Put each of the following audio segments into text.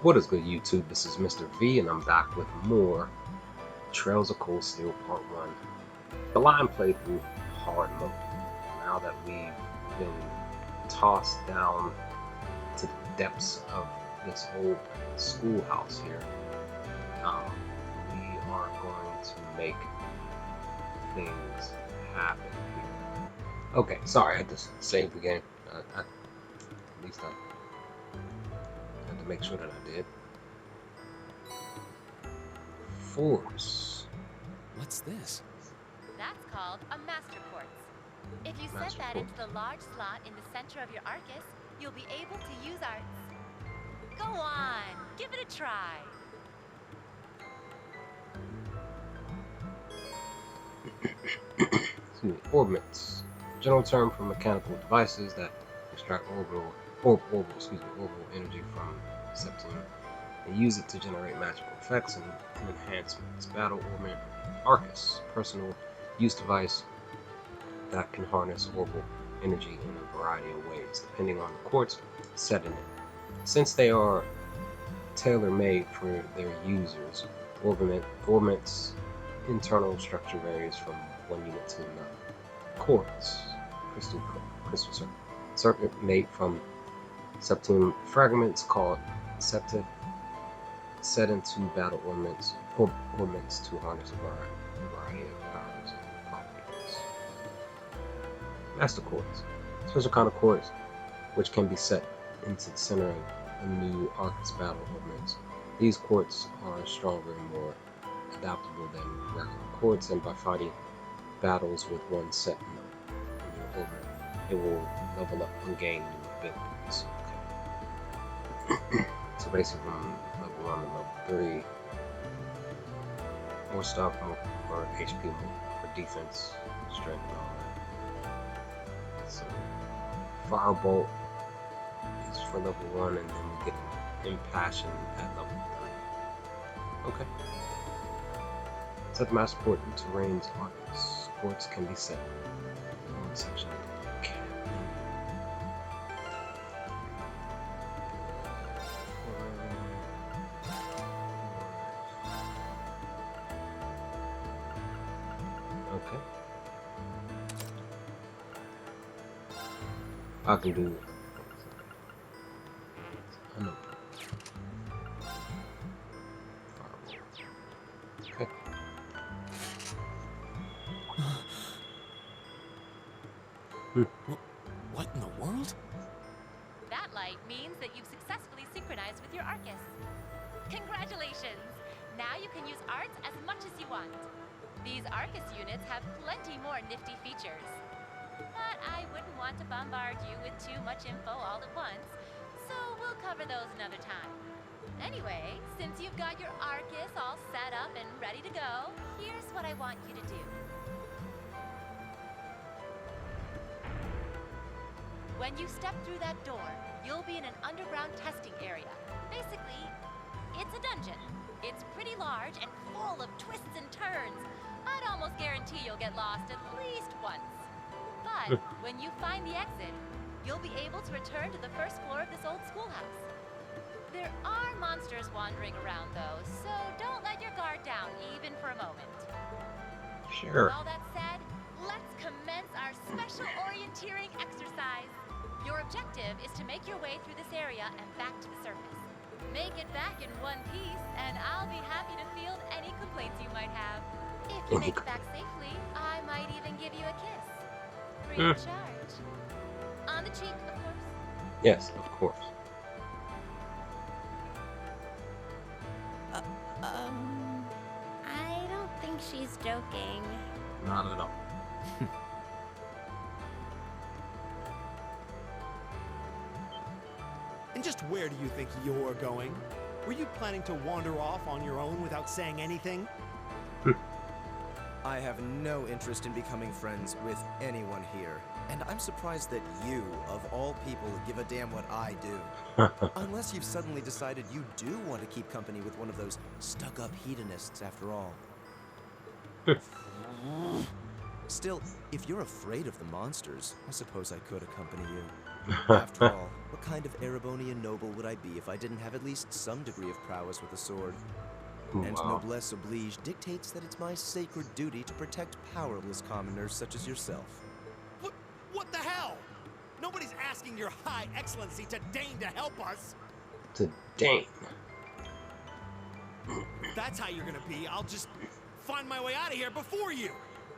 What is good, YouTube? This is Mr. V, and I'm back with more Trails of Cold Steel Part 1. The line playthrough hard mode. Now that we've been tossed down to the depths of this old schoolhouse here, we are going to make things happen here. Okay, sorry, I had to save the game. At least I had to make sure that I did. Force. What's this? That's called a master quartz. If you set that into the large slot in the center of your Arcus, you'll be able to use arts. Go on, give it a try. Excuse me, orbits. General term for mechanical devices that extract orbital energy from Septune and use it to generate magical effects and enhancements. Battle Ornament Arcus, personal use device that can harness orbital energy in a variety of ways, depending on the quartz set in it. Since they are tailor-made for their users, Ornament's internal structure varies from one unit to another. Quartz, crystal circuit made from Septune fragments called septa, set into battle ornaments to harness a variety of powers and properties. Master quartz, special kind of quartz which can be set into the center of a new Arcus battle ornaments. These quartz are stronger and more adaptable than regular quartz, and by fighting battles with one set in your ornament, it will level up and gain new abilities. Okay. So basically from level 1 to level 3, more stuff, more HP, more defense, strength, and all that. So Firebolt is for level 1, and then we get Impassion at level 3. Okay. Set the master port into range Arcus. Ports can be set in one section. Okay. I can do it. I know. Okay. What in the world? That light means that you've successfully synchronized with your Arcus. Congratulations! Now you can use arts as much as you want. These Arcus units have plenty more nifty features. But I wouldn't want to bombard you with too much info all at once, so we'll cover those another time. Anyway, since you've got your Arcus all set up and ready to go, here's what I want you to do. When you step through that door, you'll be in an underground testing area. Basically, it's a dungeon. It's pretty large and full of twists and turns. I'd almost guarantee you'll get lost at least once. But when you find the exit, you'll be able to return to the first floor of this old schoolhouse. There are monsters wandering around though, so don't let your guard down even for a moment. Sure. With all that said, let's commence our special orienteering exercise. Your objective is to make your way through this area and back to the surface. Make it back in one piece, and I'll be happy to field any complaints you might have. If you make it back safely, I might even give you a kiss. Free of charge. On the cheek, of course. Yes, of course. I don't think she's joking. Not at all. And just where do you think you're going? Were you planning to wander off on your own without saying anything? I have no interest in becoming friends with anyone here. And I'm surprised that you, of all people, give a damn what I do. Unless you've suddenly decided you do want to keep company with one of those stuck-up hedonists after all. Still, if you're afraid of the monsters, I suppose I could accompany you. After all, what kind of Erebonian noble would I be if I didn't have at least some degree of prowess with a sword? And Wow. noblesse oblige dictates that it's my sacred duty to protect powerless commoners such as yourself. What the hell? Nobody's asking your high excellency to deign to help us. To dang. If that's how you're gonna be, I'll just find my way out of here before you.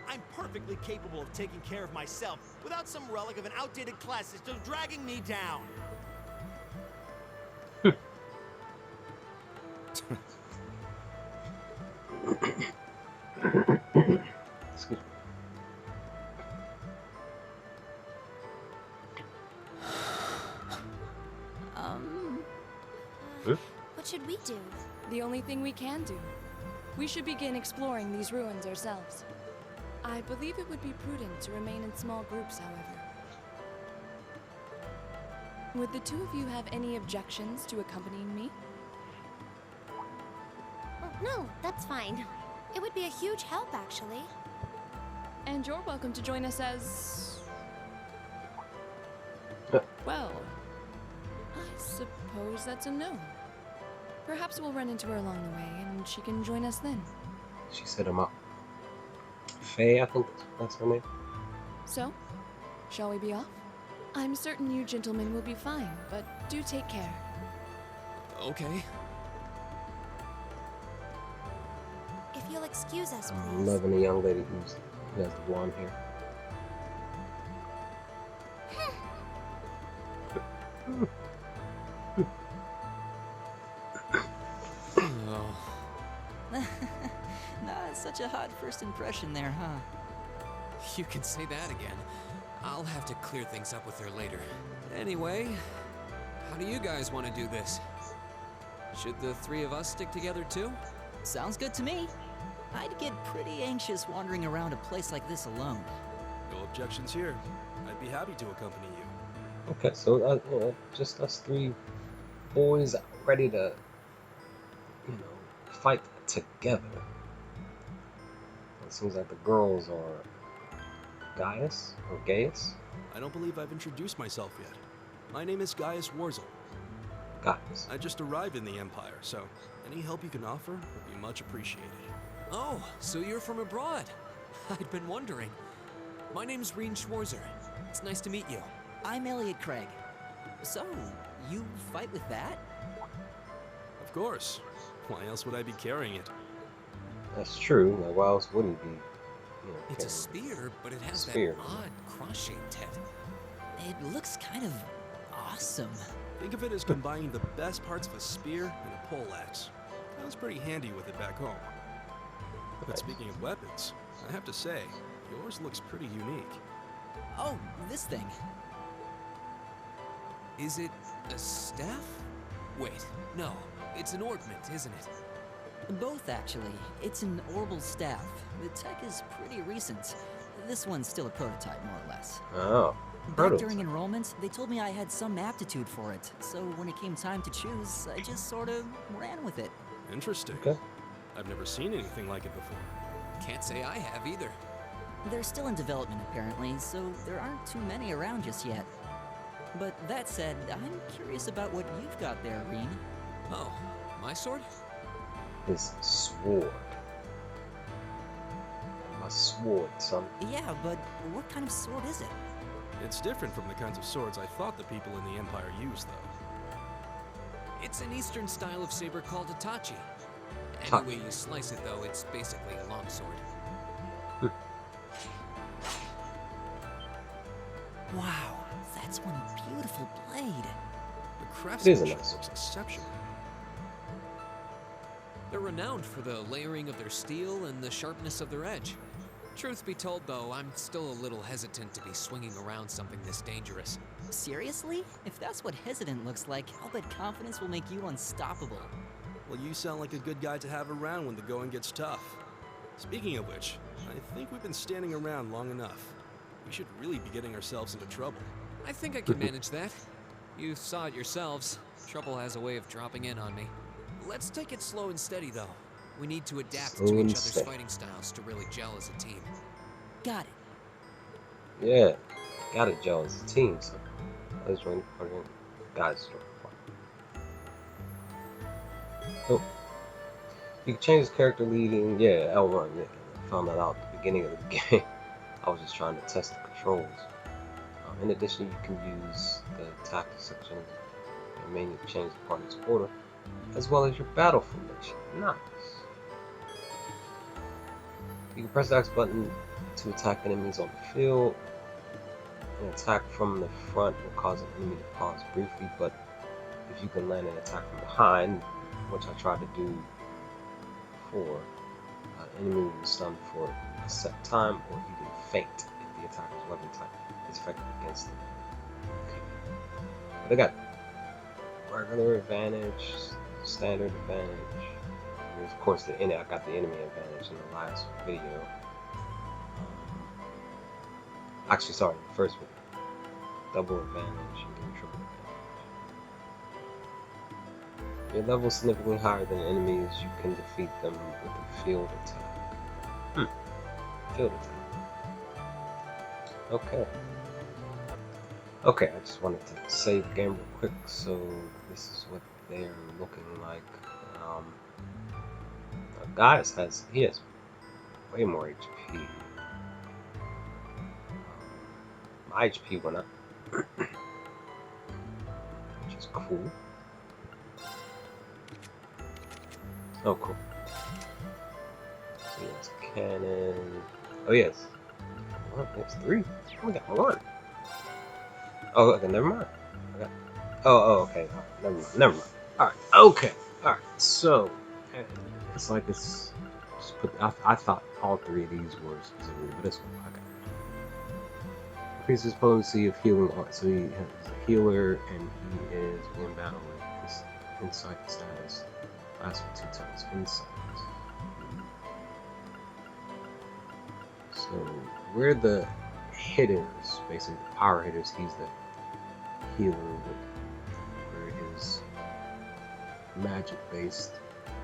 I'm perfectly capable of taking care of myself without some relic of an outdated class system dragging me down. Excuse me. What should we do? The only thing we can do. We should begin exploring these ruins ourselves. I believe it would be prudent to remain in small groups, however. Would the two of you have any objections to accompanying me? Oh, no, that's fine. It would be a huge help, actually. And you're welcome to join us as... well, I suppose that's a no. Perhaps we'll run into her along the way, and she can join us then. She set him up. Faye, I think that's her name. So, shall we be off? I'm certain you gentlemen will be fine, but do take care. Okay. If you'll excuse us, I'm please. loving the young lady who has the blonde hair. Oh. Not such a hot first impression there, huh? You can say that again. I'll have to clear things up with her later. Anyway, how do you guys want to do this? Should the three of us stick together too? Sounds good to me. I'd get pretty anxious wandering around a place like this alone. No objections here. I'd be happy to accompany you. Okay, so just us three boys ready to, fight together. It seems like the girls are Gaius or Gaius. I don't believe I've introduced myself yet. My name is Gaius Warzel. Gaius. I just arrived in the Empire, so any help you can offer would be much appreciated. Oh, so you're from abroad. I'd been wondering. My name's Reen Schwarzer. It's nice to meet you. I'm Elliot Craig. So, you fight with that? Of course. Why else would I be carrying it? That's true. Like, why else wouldn't be? It's a carrying spear, but it has Spear. that odd cross-shaped head. It looks kind of awesome. Think of it as combining the best parts of a spear and a poleaxe. I was pretty handy with it back home. But Nice. speaking of weapons, I have to say, yours looks pretty unique. Oh, this thing. Is it a staff? Wait, no. It's an ornament, isn't it? Both, actually. It's an orbital staff. The tech is pretty recent. This one's still a prototype, more or less. Oh, Back prototype. during enrollment, they told me I had some aptitude for it, so when it came time to choose, I just sort of ran with it. Interesting. Okay. I've never seen anything like it before. Can't say I have either. They're still in development, apparently, so there aren't too many around just yet. But that said, I'm curious about what you've got there, Reen. Oh, my sword? His sword. My sword, son. Yeah, but what kind of sword is it? It's different from the kinds of swords I thought the people in the Empire used, though. It's an Eastern style of saber called a tachi. Ta- Any way you slice it, though, it's basically a longsword. Wow, that's one beautiful blade. The It is a craftsmanship nice looks exceptional. They're renowned for the layering of their steel and the sharpness of their edge. Truth be told, though, I'm still a little hesitant to be swinging around something this dangerous. Seriously? If that's what hesitant looks like, I'll bet confidence will make you unstoppable. Well, you sound like a good guy to have around when the going gets tough. Speaking of which, I think we've been standing around long enough. We should really be getting ourselves into trouble. I think I can manage that. You saw it yourselves. Trouble has a way of dropping in on me. Let's take it slow and steady, though. We need to adapt Slow to and each other's steady. fighting styles to really gel as a team. Got it. Yeah. Gotta gel as a team, so. Let's join the party. Guys, join the party. Oh. You can change the character leading. Yeah, L1. Yeah, I found that out at the beginning of the game. I was just trying to test the controls. In addition, you can use the tactics section and menu to change the party's order, as well as your battle formation. Nice. You can press the X button to attack enemies on the field. An attack from the front will cause an enemy to pause briefly, but if you can land an attack from behind, which I tried to do before, the enemy will be stunned for a set time or even faint if the attacker's weapon type is effective against them. Okay. But I got regular advantage, standard advantage, and of course I got the enemy advantage in the last video. Actually, sorry, the first video. Double advantage and then triple advantage. Your level is significantly higher than enemies. You can defeat them with a field attack. Field attack. Okay. Okay, I just wanted to save the game real quick, so this is what they're looking like. Gaius has way more HP. My HP went up, which is cool. Oh, cool. So yes, cannon. Oh yes. Oh, there's 3. Oh, we got 1. Oh, okay, never mind. Okay. Oh, okay. Oh, never mind. All right. Okay. All right. So it's like it's just put. I thought all 3 of these were specifically, but this one. Okay. Increases potency of healing art. So he has a healer, and he is in battle with his insight status. Lasts for 2 turns. Insight. So we're the hitters, basically the power hitters. He's the healer where his magic-based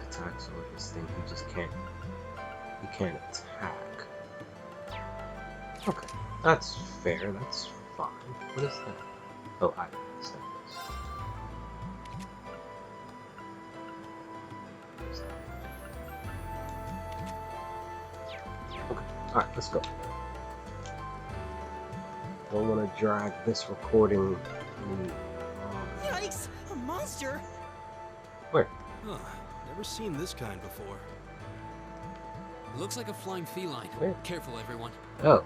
attacks or his thing. He can't attack. Okay, that's fair. That's fine. What is that? Oh, I understand this. Okay, alright, let's go. Don't want to drag this recording any longer. Yikes! A monster! Where? Huh. Never seen this kind before. Looks like a flying feline. Where? Careful, everyone. Oh.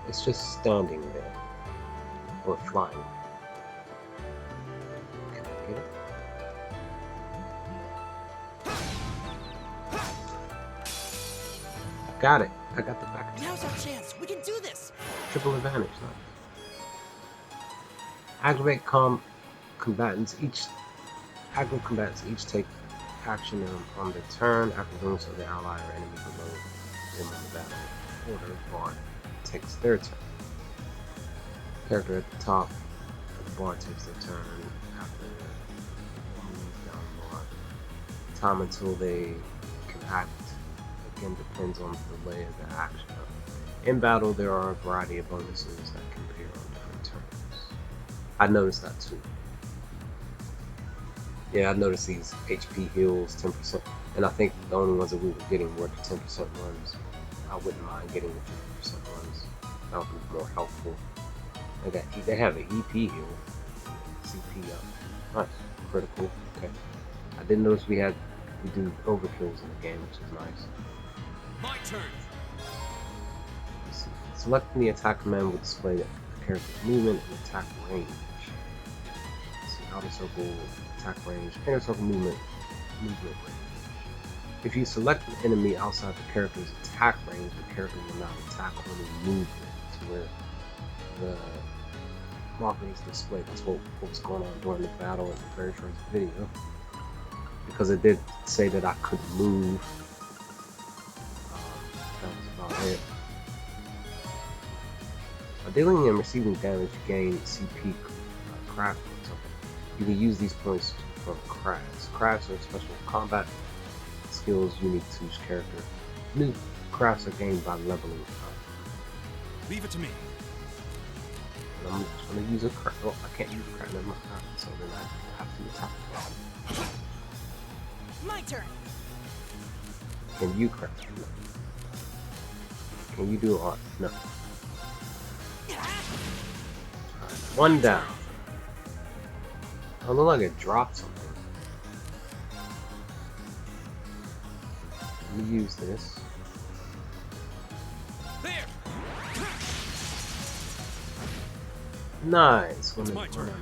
It's just standing there. Or flying. Can I get it? Got it. I got the back. Now's our chance. We can do this. Triple advantage. Nice. Aggravate combatants each take action on their turn after doing so. The ally or enemy below them on the battle order bar takes their turn. Character at the top of the bar takes their turn after move down the bar. Time until they can act again depends on the delay of the action. In battle, there are a variety of bonuses that can appear on different turns. I noticed that too. Yeah, I noticed these HP heals 10%, and I think the only ones that we were getting were the 10% ones. I wouldn't mind getting the 50% ones. That would be more helpful. They have an EP heal. CP up. Nice. Critical. Okay. I didn't notice we do overkills in the game, which is nice. My turn. Let's see. Selecting the attack command will display the character's movement and attack range. Let's see. Outer circle, attack range, inner circle movement range. If you select an enemy outside the character's attack range, the character will not attack only movement to where the marker is displayed. That's what was going on during the battle in the very first video. Because it did say that I could move. That was about it. By dealing and receiving damage, you gain CP craft points. Okay. You can use these points for crafts. Crafts are special combat skills unique to each character. New crafts are gained by leveling up. Leave it to me. And I'm just gonna use a crack. Oh, I can't use a crack. Never mind. So then I have to attack. My turn. Can you crack? No. Can you do art? No. Alright, one down. I look like it dropped something. Let me use this. There. Nice. It's my turn.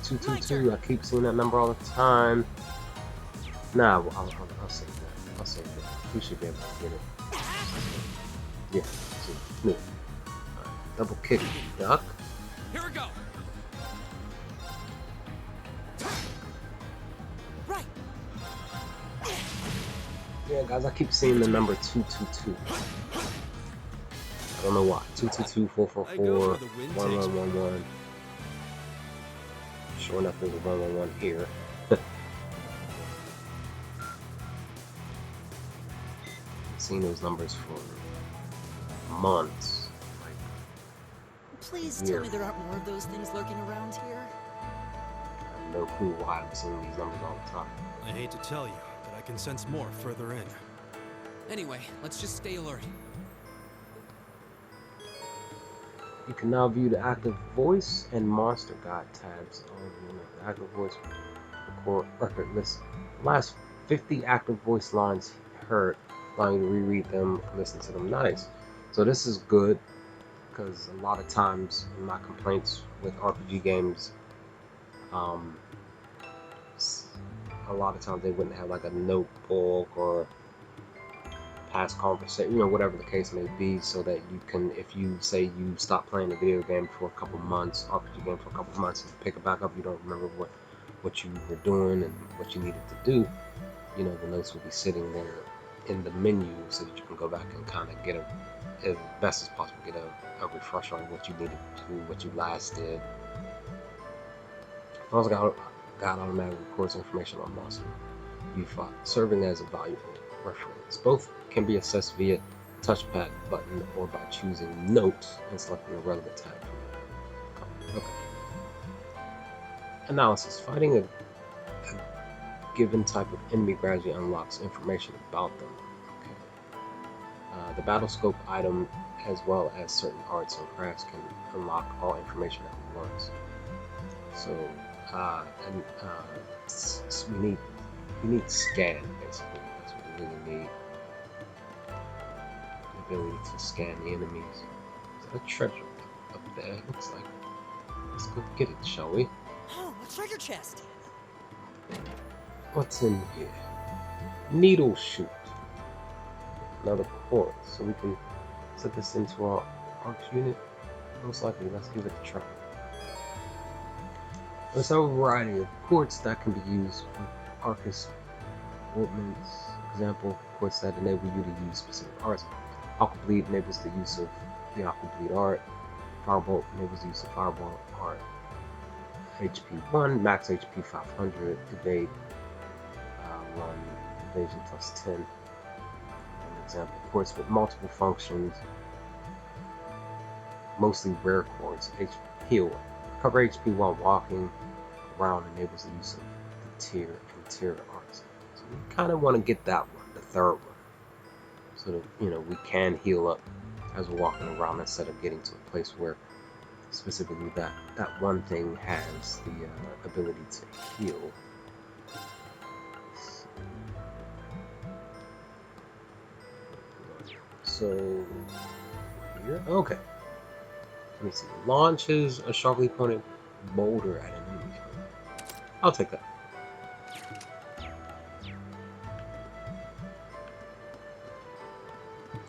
Two, two, two. I keep seeing that number all the time. Nah, I'll save that. I'll save that. We should be able to get it. Yeah. See, no. Right. Double kick, duck. Here we go. Right. Yeah, guys, I keep seeing the number 222. I don't know why. 222, 444, 1111. Sure enough, there's a 111 here. I've seen those numbers for months. Please Yeah. tell me there aren't more of those things lurking around here. I have no clue why I'm seeing these numbers all the time. I hate to tell you, but I can sense more further in. Anyway, let's just stay alert. You can now view the active voice and monster guide tabs. The active voice record list. The last 50 active voice lines heard, allowing you to reread them, listen to them. Nice. So this is good because a lot of times in my complaints with RPG games, a lot of times they wouldn't have like a notebook or past conversation, whatever the case may be, so that you can, if you say you stop playing the video game for a couple months, RPG game for a couple months, and pick it back up, you don't remember what you were doing and what you needed to do, the notes will be sitting there in the menu so that you can go back and kind of get as best as possible, get a refresher on what you needed to do, what you last did. I also got automatic records information on monster U5, serving as a valuable reference. Both can be accessed via touchpad button or by choosing notes and selecting the relevant tab from the okay. Analysis. Fighting a given type of enemy gradually unlocks information about them. Okay. The battle scope item, as well as certain arts and crafts, can unlock all information at once. So, we need scan, basically. That's what we really need. The ability to scan the enemies. Is that a treasure up there? It looks like. Let's go get it, shall we? Oh, a treasure chest. What's in here? Needle shoot. Another port, so we can set this into our arcs unit. Most likely, let's give it a try. There's a variety of ports that can be used with Arcus ornaments. Example, ports that enable you to use specific arts. Aqua Bleed enables the use of the Aqua Bleed art. Firebolt enables the use of Firebolt art. HP 1, max HP 500, evade 1, evasion plus 10. An example, ports with multiple functions, mostly rare quartz. Heal. Cover HP while walking around enables the use of the tier and tier arts. So we kind of want to get that one, the third one, so that we can heal up as we're walking around instead of getting to a place where specifically that one thing has the ability to heal. So here, okay. Let me see. Launches a sharply pointed boulder at an enemy. I'll take that.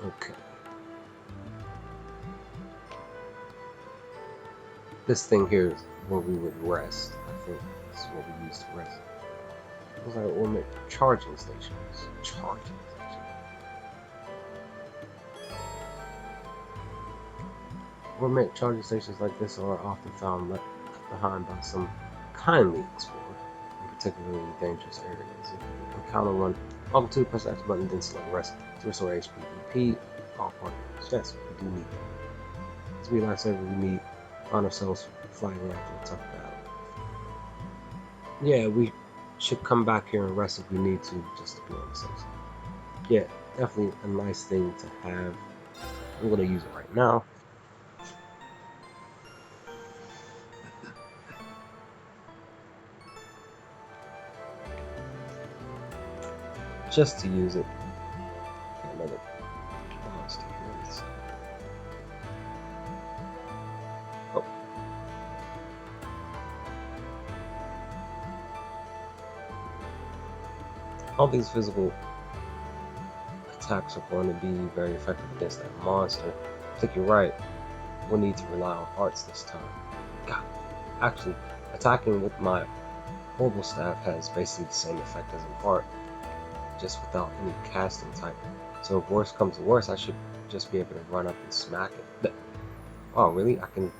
Okay. This thing here is where we would rest. I think this is what we use to rest. Those are ornament charging stations. Charging stations. Ornament charging stations like this are often found left behind by some kindly explorer in particularly dangerous areas. If you encounter one, Welcome to press the X button, then select rest to restore HP. Repeat all party members. Yes, we do need them. As we lifesaver, we need find ourselves fighting after a tough battle. Yeah, we should come back here and rest if we need to, just to be on the safe side. Yeah, definitely a nice thing to have. I'm gonna use it right now. Just to use it. Another monster here. Oh. All these physical attacks are going to be very effective against that monster. I think you're right. We'll need to rely on arts this time. God, actually, attacking with my horrible staff has basically the same effect as an art, just without any casting type. So if worse comes to worse, I should just be able to run up and smack it. Oh, really? I can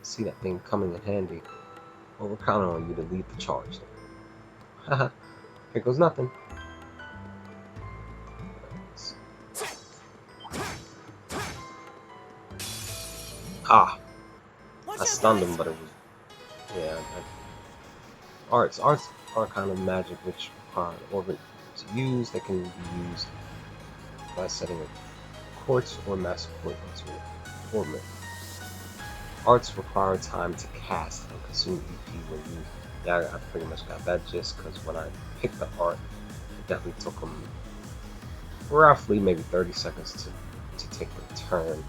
see that thing coming in handy. Well, we're counting on you to lead the charge. Haha, here goes nothing. Ah, I stunned him, but it was, yeah. Arts are kind of magic which require an orbit to use. They can be used by setting a quartz or massive point into an orbit. Arts require time to cast and consume EP when used. Yeah, I pretty much got that just because when I picked the art, it definitely took them roughly maybe 30 seconds to take the turn.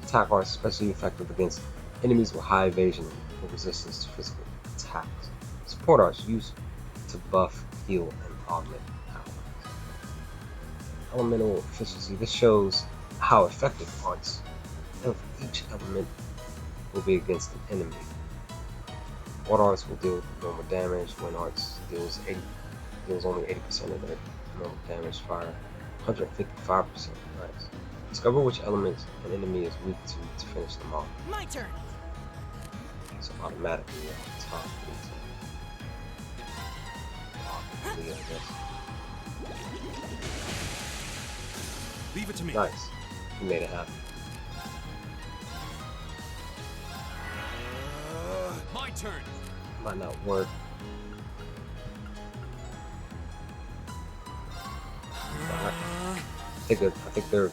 Attack arts especially effective against enemies with high evasion or resistance to physical attacks. Support arts used to buff, heal, and augment allies. Elemental efficiency. This shows how effective arts of each element will be against an enemy. What arts will deal normal damage when arts deals only 80% of their normal damage fire, 155%. Nice. Discover which elements an enemy is weak to finish them off. My turn. So automatically on top. I guess. Leave it to me. Nice. You made it happen. My turn. Might not work. I think they're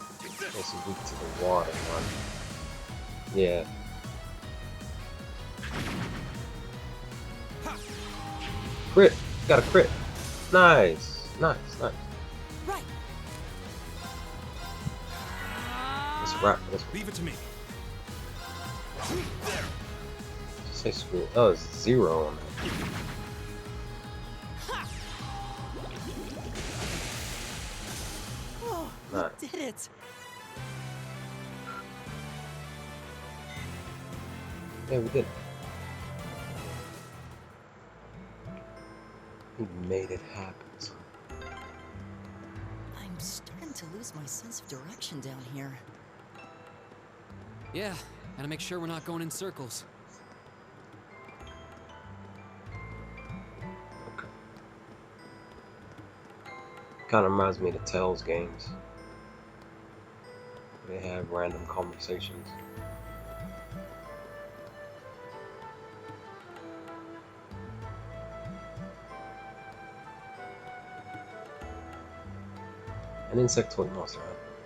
mostly weak to the water one. Yeah. Crit! Got a crit! Nice! Nice, nice. Right. Let's wrap this. Leave it to me. Just say screw. Oh, it's 0 on that. Oh, Nice. you did it! Yeah, we did. We made it happen. So. I'm starting to lose my sense of direction down here. Yeah, gotta make sure we're not going in circles. Okay. Kind of reminds me of the Tales games. They have random conversations. An insectoid monster.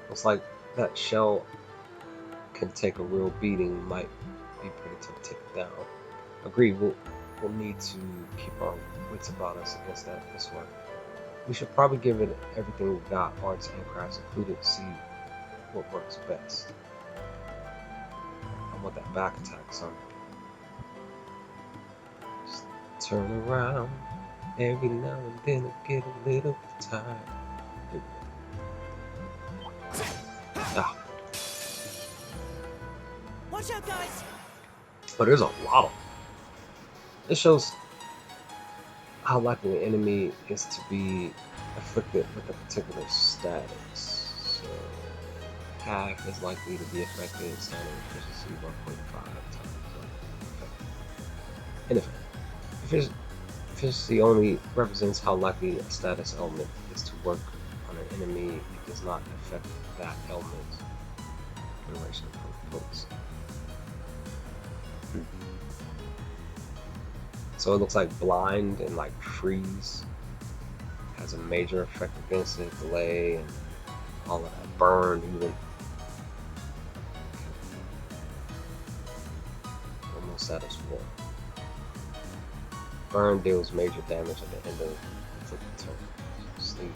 Looks like that shell can take a real beating. Might be pretty tough to take down. Agreed. We'll need to keep our wits about us against this one. We should probably give it everything we've got, arts and crafts included, to see what works best. I want that back attack, son. Just turn around. Every now and then I get a little tired. Ah. Watch out, guys! But there's a lot of them. This shows how likely an enemy is to be afflicted with a particular status. So half is likely to be affected, standing efficiency 1.5 times. Ineffective. efficiency only represents how likely a status element is to work on an enemy. It does not affect that element. Generation of potency. So it looks like blind and like freeze has a major effect against it, delay and all of that, burn even. Almost status 1. Burn deals major damage at the end of the turn. Sleep.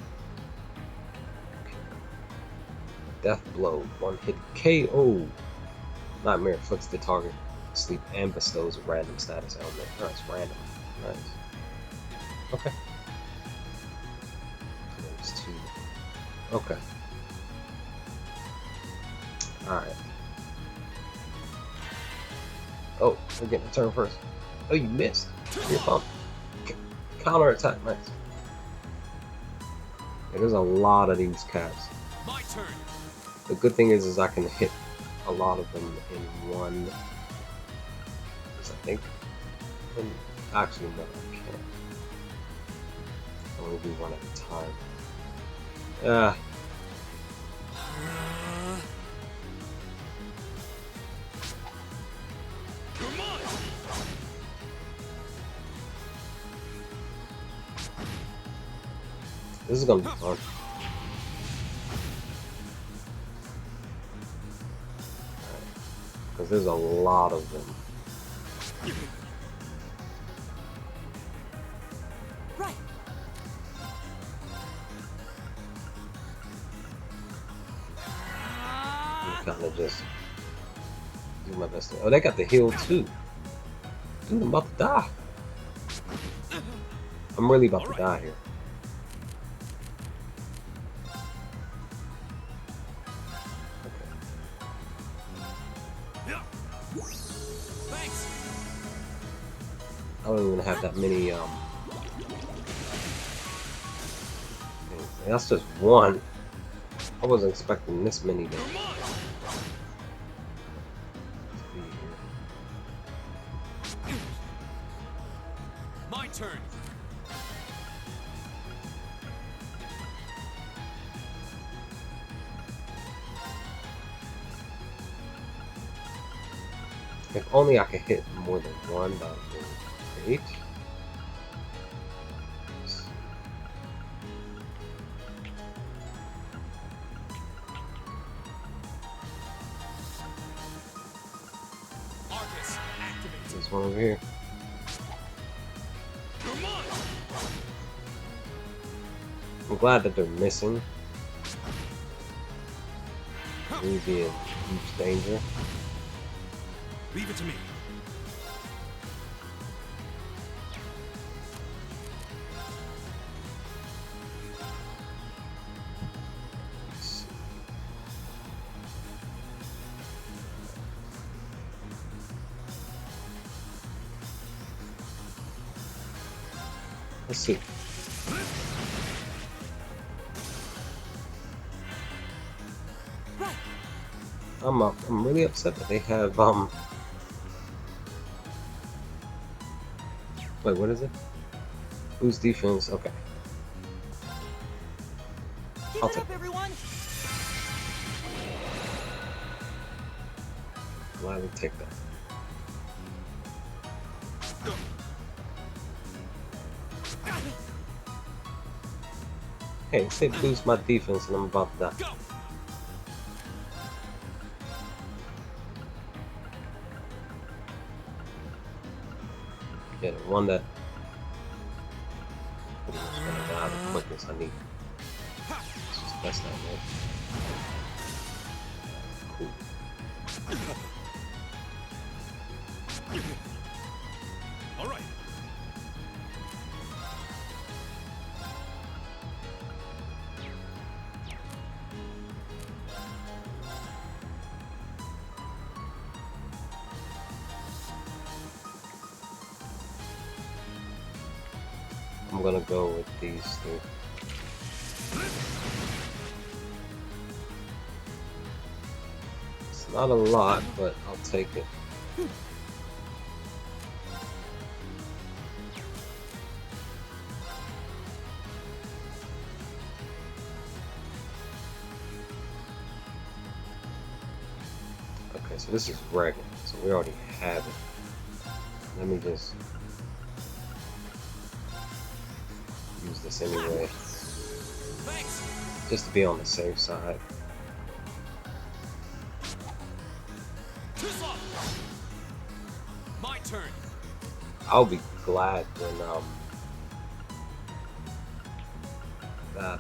Okay. Death blow, 1 hit KO. Nightmare afflicts the target, sleep, and bestows a random status element. Oh, it's random. Nice. Okay. There's 2. Okay. Alright. Oh, we're getting a turn first. Oh, you missed. You're pumped. Counter attack, nice. Yeah, there's a lot of these cats. My turn. The good thing is I can hit a lot of them in one. I think. And actually, no, I can't. I only do one at a time. This is gonna be fun. Because there's a lot of them. Right. Kind of just do my best. Oh, they got the heal too. Dude, I'm about to die. I'm really about to die here. I don't even have that many, that's just one. I wasn't expecting this many to be here. My turn. If only I could hit more than one, that would be great. There's one over here. I'm glad that they're missing. We'd be in huge danger. Leave it to me. Let's see. I'm really upset that they have wait, what is it? Boost defense, okay. I'll take it. Everyone. Gladly take that. Hey, say boost my defense and I'm about to die. Yeah, the one that pretty much gonna die the quickest I need. Let's just test that, man. Cool. All right. I'm gonna go with these two. It's not a lot, but I'll take it. Okay, so this is regular, so we already have it. Let me just use this anyway, just to be on the safe side. My turn. I'll be glad when that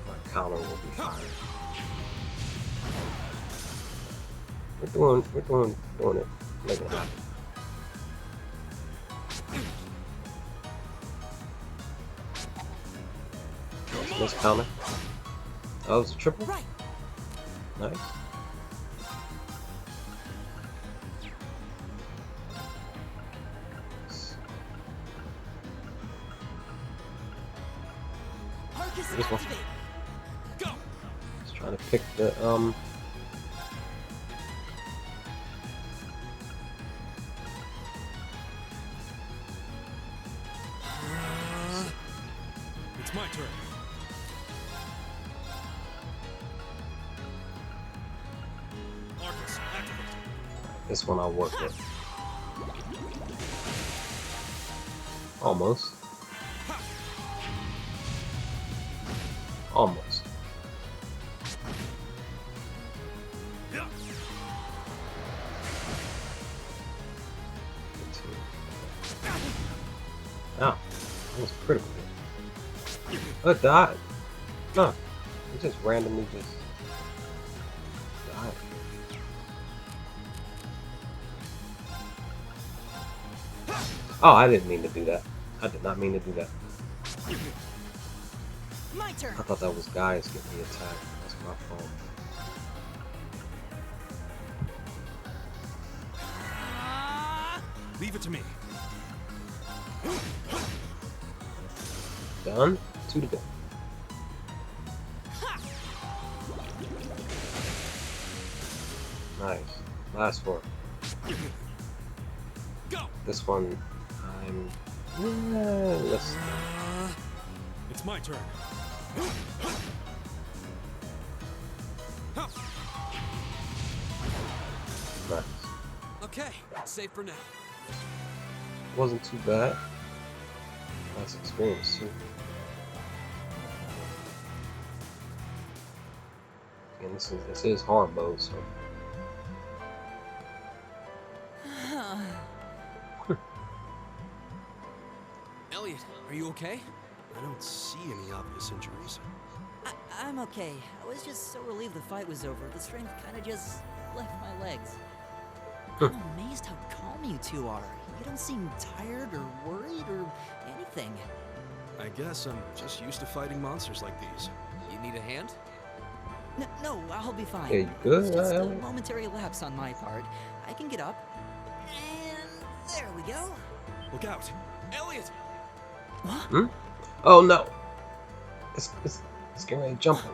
my counter will be fired. We're doing it. Making it happen. This counter. Oh, it's a triple. Right. Nice. This one. Go. Just trying to pick the It's my turn. Arcus, activate. this one I'll work with. Almost. Almost. Ah, that was critical. It died. No, it just randomly just died. Oh, I didn't mean to do that. I did not mean to do that. My turn. I thought that was guys getting the attack. That's my fault. Leave it to me. Done. 2 to go. Nice. Last 4. Go. This one, I'm. Let's. It's my turn. Nice. Okay, safe for now. Wasn't too bad. Nice experience too. And this is hard mode, so. Elliot, are you okay? I don't see any obvious injuries. I'm okay. I was just so relieved the fight was over. The strength kind of just left my legs. I'm amazed how calm you two are. You don't seem tired or worried or anything. I guess I'm just used to fighting monsters like these. You need a hand? No, I'll be fine. Yeah, you good? It's just a Elliot? momentary lapse on my part. I can get up. And there we go. Look out! Elliot! Hmm? Oh no! It's getting ready to jump him.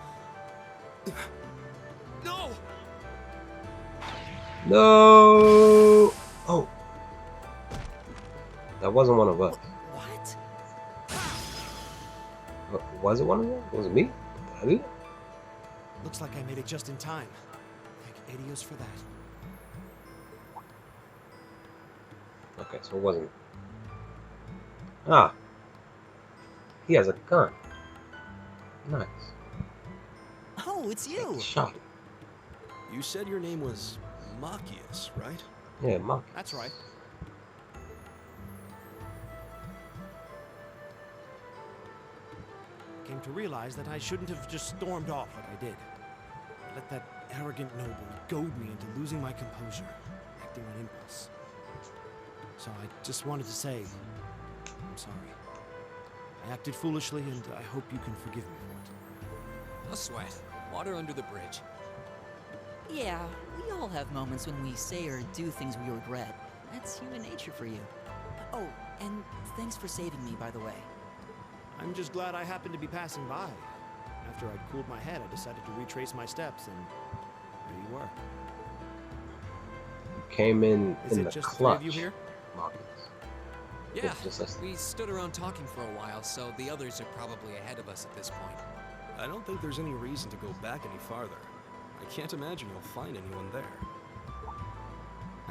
No! No! Oh! That wasn't one of us. What? Was it one of them? Was it me? Did I do it? Looks like I made it just in time. Thank Adios for that. Okay, so it wasn't. Ah! He has a gun. Nice. Oh, it's you. Shot. You said your name was Machias, right? Yeah, Mock. That's right. Came to realize that I shouldn't have just stormed off like I did. I let that arrogant noble goad me into losing my composure, acting on impulse. So I just wanted to say, I'm sorry. I acted foolishly, and I hope you can forgive me for it. No sweat. Water under the bridge. Yeah, we all have moments when we say or do things we regret. That's human nature for you. Oh, and thanks for saving me, by the way. I'm just glad I happened to be passing by. After I'd cooled my head, I decided to retrace my steps, and there you were. You came in Is it the just the clutch. three of you here? Marcus. Yeah, Just us. we stood around talking for a while, so the others are probably ahead of us at this point. I don't think there's any reason to go back any farther. I can't imagine you'll find anyone there.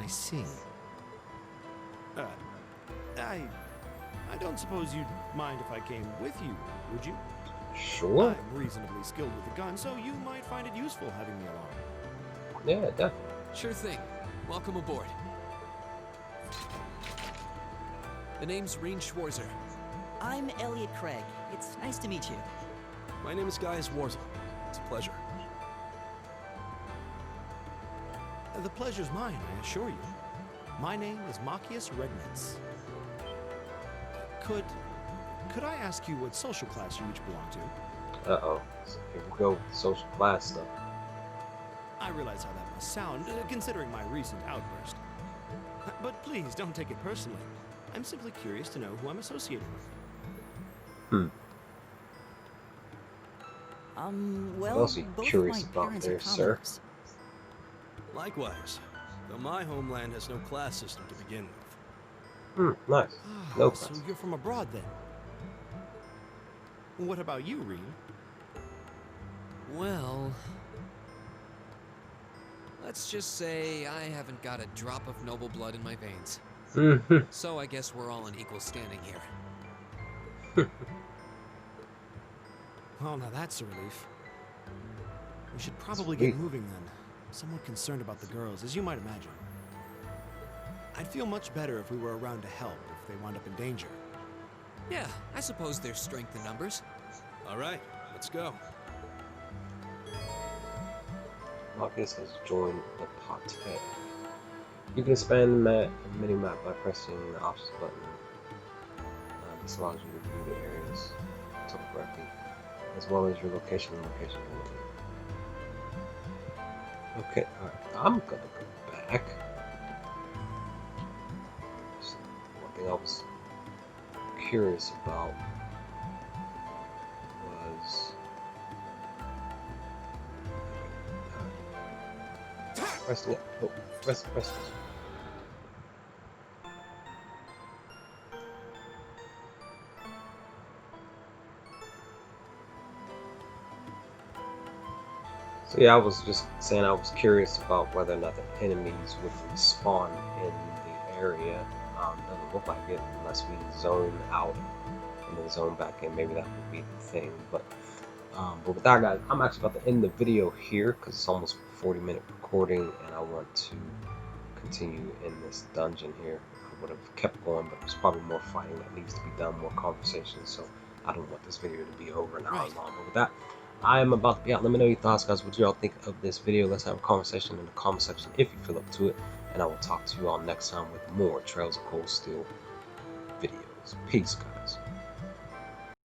I see. I don't suppose you'd mind if I came with you, would you? Sure. I'm reasonably skilled with a gun, so you might find it useful having me along. Yeah, definitely. Sure thing. Welcome aboard. The name's Reen Schwarzer. I'm Elliot Craig. It's nice to meet you. My name is Gaius Warzel. It's a pleasure. The pleasure's mine, I assure you. My name is Machias Regnitz. Could I ask you what social class you each belong to? Uh-oh. So here we go with the social class stuff. I realize how that must sound, considering my recent outburst. But please, don't take it personally. I'm simply curious to know who I'm associating with. Well, What else are you both curious my about parents there, are sir? commoners. Likewise, though my homeland has no class system to begin with. Nice. No So class. you're from abroad then? What about you, Reen? Well, let's just say I haven't got a drop of noble blood in my veins. So I guess we're all in equal standing here. Well, now that's a relief. We should probably Sweet. get moving then. I'm somewhat concerned about the girls, as you might imagine. I'd feel much better if we were around to help if they wound up in danger. Yeah, I suppose there's strength in numbers. All right, let's go. Marcus has joined the party. You can expand the mini-map by pressing the options button. This allows you to view the area's topography, as well as your location and location limit. Okay, alright, I'm gonna go back. So, one thing I was curious about was pressing it. Oh, press. So yeah, I was just saying I was curious about whether or not the enemies would respawn in the area. Doesn't look like it unless we zone out and then zone back in. Maybe that would be the thing. But with that, guys, I'm actually about to end the video here because it's almost a 40-minute recording, and I want to continue in this dungeon here. I would have kept going, but there's probably more fighting that needs to be done, more conversation. So I don't want this video to be over an hour long. But with that, I am about to be out. Let me know your thoughts, guys. What do y'all think of this video? Let's have a conversation in the comment section if you feel up to it. And I will talk to you all next time with more Trails of Cold Steel videos. Peace, guys.